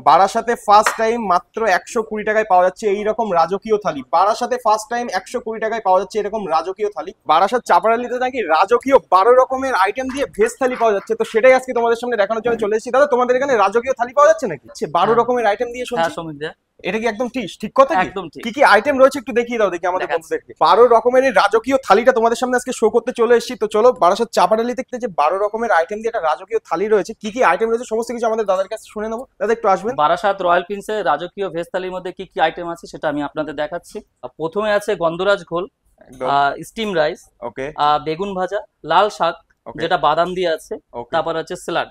বারাসাতে first time মাত্র 120 টাকায় পাওয়া যাচ্ছে এইরকম রাজকীয় থালি। বারাসাতে ফার্স্ট টাইম 120 টাকায় পাওয়া যাচ্ছে এরকম রাজকীয় থালি। বারাসাত চাপারালিতে নাকি রাজকীয় 12 রকমের আইটেম দিয়ে ভেজ থালি পাওয়া যাচ্ছে, তো সেটাই আজকে তোমাদের সামনে দেখানোর জন্য চলে এসেছি। দাদা তোমাদের এখানে রাজকীয় থালি পাওয়া যাচ্ছে নাকি? 12 হ্যাঁ রকমের আইটেম দিয়ে হ্যাঁ শুনছি, সমীর দা, এটা কি একদম ঠিক ঠিক কথা? কি একদম ঠিক। কি কি আইটেম রয়েছে একটু দেখিয়ে দাও দেখি আমাদের দেখাচ্ছি। বন্ধুদেরকে। 12 রকমের এই রাজকীয় থালিটা তোমাদের সামনে আজকে শো করতে চলে এসেছি। তো চলো বারাসাত চাপাডালি থেকে যে 12 রকমের আইটেম দিয়ে একটা রাজকীয় থালি রয়েছে, কি কি আইটেম রয়েছে সমস্ত কিছু আমাদের দাদার কাছে শুনে নেবো। দাদা একটু আসবেন। বারাসাত রয়্যাল প্রিন্সের রাজকীয় ভেজ থালির মধ্যে কি কি আইটেম আছে সেটা আমি আপনাদের দেখাচ্ছি। প্রথমে আছে গন্ধরাজ ঘোল, একদম স্টিম রাইস, ওকে বেগুন ভাজা, লাল শাক ওকে যেটা বাদাম দিয়ে আছে, ওকে। তারপর আছে স্যালাড,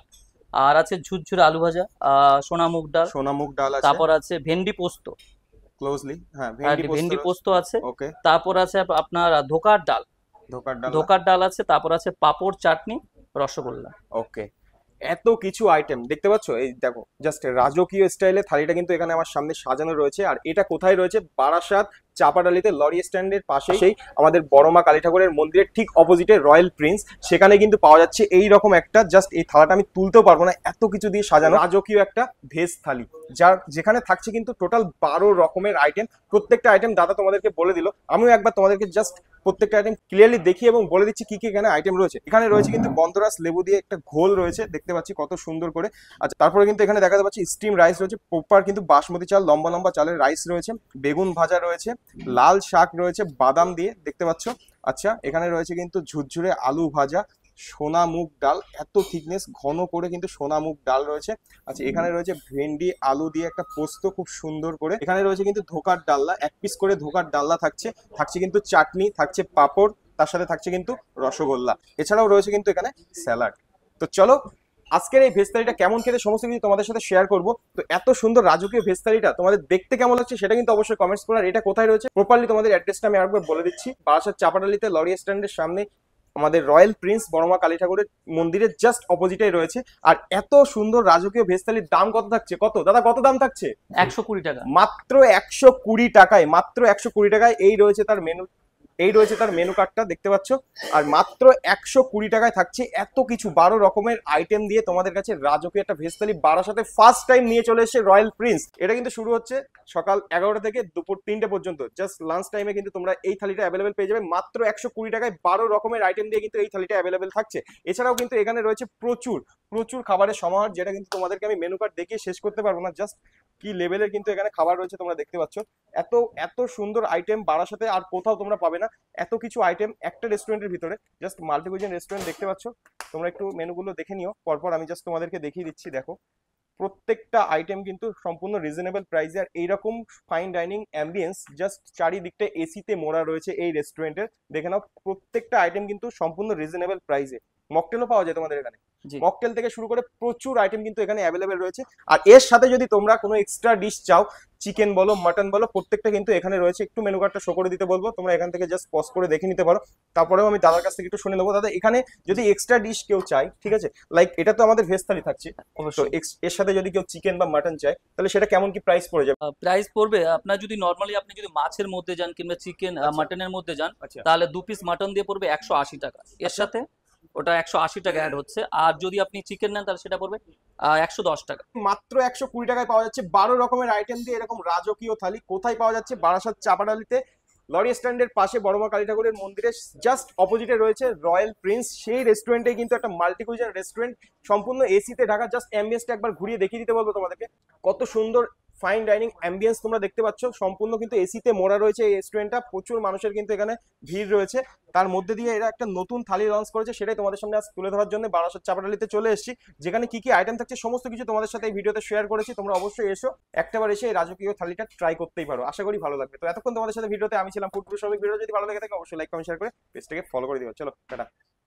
আর আছে ঝুরঝুরে আলু ভাজা, সোনা মুগ ডাল, সোনা মুগ ডাল আছে, তারপর আছে ভেন্ডি পোস্ত, ক্লোজলি হ্যাঁ ভেন্ডি ভেন্ডি পোস্ত পোস্ত আছে, ওকে। তারপর আছে আপনার ধোকার ডাল, ধোকার ডাল ধোকার ডাল আছে, তারপর আছে পাঁপড়, চাটনি, রসগোল্লা। ওকে। এত কিছু আইটেম দেখতে পাচ্ছ, এই দেখো জাস্ট রাজকীয় স্টাইলে থালিটা কিন্তু এখানে আমার সামনে সাজানো রয়েছে। আর এটা কোথায় রয়েছে? বারাসাত চাপাডালিতে লরি স্ট্যান্ডের পাশে, সেই আমাদের বড়মা কালী ঠাকুরের মন্দিরের ঠিক অপোজিটে রয়্যাল প্রিন্স, সেখানে কিন্তু পাওয়া যাচ্ছে এই রকম একটা, জাস্ট এই থালাটা আমি তুলতেও পারবো না, এত কিছু দিয়ে সাজানো রাজকীয় একটা ভেজ থালি, যার যেখানে থাকছে কিন্তু টোটাল 12 রকমের আইটেম। প্রত্যেকটা আইটেম দাদা তোমাদেরকে বলে দিল, আমিও একবার তোমাদেরকে জাস্ট প্রত্যেকটা আইটেম ক্লিয়ারলি দেখিয়ে এবং বলে দিচ্ছি কি কি এখানে আইটেম রয়েছে। এখানে রয়েছে কিন্তু গন্ধরাজ লেবু দিয়ে একটা ঘোল রয়েছে, দেখতে পাচ্ছি কত সুন্দর করে। আচ্ছা তারপরে কিন্তু এখানে দেখাতে পাচ্ছি স্টিম রাইস রয়েছে, প্রপার কিন্তু বাসমতি চাল, লম্বা লম্বা চালের রাইস রয়েছে, বেগুন ভাজা রয়েছে, লাল শাক রয়েছে বাদাম দিয়ে, দেখতে পাচ্ছ। আচ্ছা এখানে রয়েছে কিন্তু ঝুরঝুরে আলু ভাজা, সোনা মুগ ডাল, এত থিকনেস ঘন করে কিন্তু সোনা মুগ ডাল রয়েছে। আচ্ছা এখানে রয়েছে ভেন্ডি আলু দিয়ে একটা পোস্ত খুব সুন্দর করে। এখানে রয়েছে কিন্তু ধোকার ডালনা, এক পিস করে ধোকার ডালনা থাকছে, থাকছে কিন্তু চাটনি, থাকছে পাঁপড়, তার সাথে থাকছে কিন্তু রসগোল্লা, এছাড়াও রয়েছে কিন্তু এখানে স্যালাড। তো চলো আজকের এই ভেজ থালিটা কেমন খেতে সমস্ত কিছু তোমাদের সাথে শেয়ার করবো। তো এত সুন্দর রাজকীয় ভেজ থালিটা তোমাদের দেখতে কেমন লাগছে সেটা কিন্তু অবশ্যই কমেন্টস করো। আর এটা কোথায় রয়েছে প্রপারলি তোমাদের অ্যাড্রেসটা আমি আরেকবার বলে দিচ্ছি। বারাসাত চাপাডালিতে লরি স্ট্যান্ডের সামনে আমাদের রয়্যাল প্রিন্স বড়মা কালী ঠাকুরের মন্দিরের জাস্ট অপোজিটেই রয়েছে। আর এত সুন্দর রাজকীয় ভেজ থালির দাম কত থাকছে? কত দাদা, কত দাম থাকছে? 120 টাকা। মাত্র 120 টাকায়, মাত্র 120 টাকায় এই রয়েছে তার মেনু, এই রয়েছে তার মেনু কার্ডটা দেখতে পাচ্ছ। আর মাত্র 120 টাকায় থাকছে এত কিছু 12 রকমের আইটেম দিয়ে তোমাদের কাছে রাজকীয় একটা ভেজ থালি। বারাসাতে ফার্স্ট টাইম নিয়ে চলে এসেছে রয়্যাল প্রিন্স। এটা কিন্তু শুরু হচ্ছে সকাল 11টা থেকে দুপুর 3টে পর্যন্ত, জাস্ট লাঞ্চ টাইমে কিন্তু তোমরা এই থালিটা অ্যাভেলেবেল পেয়ে যাবে মাত্র 120 টাকায়। 12 রকমের আইটেম দিয়ে কিন্তু এই থালিটা অ্যাভেলেবেল থাকছে। এছাড়াও কিন্তু এখানে রয়েছে প্রচুর প্রচুর খাবারের সমাহার, যেটা কিন্তু তোমাদেরকে আমি মেনু কার্ড দেখিয়ে শেষ করতে পারবো না। জাস্ট কি লেভেলের কিন্তু এখানে খাবার রয়েছে তোমরা দেখতে পাচ্ছ। এত এত সুন্দর আইটেম বারাসাতে আর কোথাও তোমরা পাবে না। এত কিছু আইটেম একটা রেস্টুরেন্টের ভিতরে, জাস্ট মাল্টি কুইজিন রেস্টুরেন্ট দেখতে পাচ্ছ। তোমরা একটু মেনুগুলো দেখে নিও, পরপর আমি জাস্ট তোমাদেরকে দেখিয়ে দিচ্ছি। দেখো প্রত্যেকটা আইটেম কিন্তু সম্পূর্ণ রিজনেবল প্রাইসে। আর এইরকম ফাইন ডাইনিং অ্যাম্বিয়েন্স, জাস্ট চারিদিকটা এসিতে মোড়া রয়েছে এই রেস্টুরেন্টের। দেখে নাও প্রত্যেকটা আইটেম কিন্তু সম্পূর্ণ রিজনেবল প্রাইসে। মকটেলও পাওয়া যায় তোমাদের এখানে, জি। মকটেল থেকে শুরু করে প্রচুর আইটেম কিন্তু এখানে অ্যাভেলেবেল রয়েছে। আর এর সাথে যদি তোমরা কোনো এক্সট্রা ডিশ চাও, চিকেন বলো মাটন বলো, প্রত্যেকটা কিন্তু এখানে রয়েছে। একটু মেনু কার্ডটা শো করে দিতে বলবো, তোমরা এখান থেকে জাস্ট পজ করে দেখে নিতে পারো। তারপরেও আমি দাদার কাছ থেকে একটু শুনে নেবো। দাদা এখানে যদি এক্সট্রা ডিশ কেউ চাই, ঠিক আছে, লাইক এটা তো আমাদের ভেজ থালি থাকছে, তো অবশ্যই এর সাথে যদি কেউ চিকেন বা মাটন চায় তাহলে সেটা কেমন কি প্রাইস পড়ে যাবে? প্রাইস পড়বে আপনার, যদি নর্মালি আপনি যদি মাছের মধ্যে যান কিংবা চিকেন আচ্ছা মাটনের মধ্যে যান, আচ্ছা তাহলে 2 পিস মাটন দিয়ে পড়বে 180 টাকা, এর আচ্ছা। সাথে ওটা 180 টাকা অ্যাড হচ্ছে। আর যদি আপনি চিকেন নেন তাহলে সেটা পড়বে 110 টাকা। মাত্র 120 টাকায় পাওয়া যাচ্ছে 12 রকমের আইটেম দিয়ে এরকম রাজকীয় থালি। কোথায় পাওয়া যাচ্ছে? বারাসাত চাপাডালিতে লরি স্ট্যান্ডের পাশে বড়মা কালী ঠাকুরের মন্দিরের জাস্ট অপোজিটে রয়েছে রয়্যাল প্রিন্স। সেই রেস্টুরেন্টে কিন্তু একটা মাল্টি কুইজিন রেস্টুরেন্ট, সম্পূর্ণ এসিতে ঢাকা। জাস্ট অ্যাম্বিয়েন্সটা একবার ঘুরিয়ে দেখিয়ে দিতে বলবো তোমাদেরকে, কত সুন্দর ফাইন ডাইনিং অ্যাম্বিয়েন্স তোমরা দেখতে পাচ্ছ। সম্পূর্ণ কিন্তু এসিতে মোড়া রয়েছে এই রেস্টুরেন্টটা, প্রচুর মানুষের কিন্তু এখানে ভিড় রয়েছে। তার মধ্যে দিয়ে এরা একটা নতুন থালি লঞ্চ করেছে, সেটাই তোমাদের সামনে আজ তুলে ধরার জন্য বারাসাত চাপাডালিতে চলে এসেছি। যেখানে কি কি আইটেম থাকছে সমস্ত কিছু তোমাদের সাথে এই ভিডিওতে শেয়ার করেছি। তোমরা অবশ্যই এসো, একটাবার এসে এই রাজকীয় থালিটা ট্রাই করতেই পারো, আশা করি ভালো লাগবে। তো এতক্ষণ তোমাদের সাথে ভিডিওতে আমি ছিলাম ফুড শ্রমিক। ভিডিও যদি ভালো লেগে থাকে অবশ্যই লাইক কমেন্ট শেয়ার করে পেজটাকে ফলো করে দিও। চলো টাটা।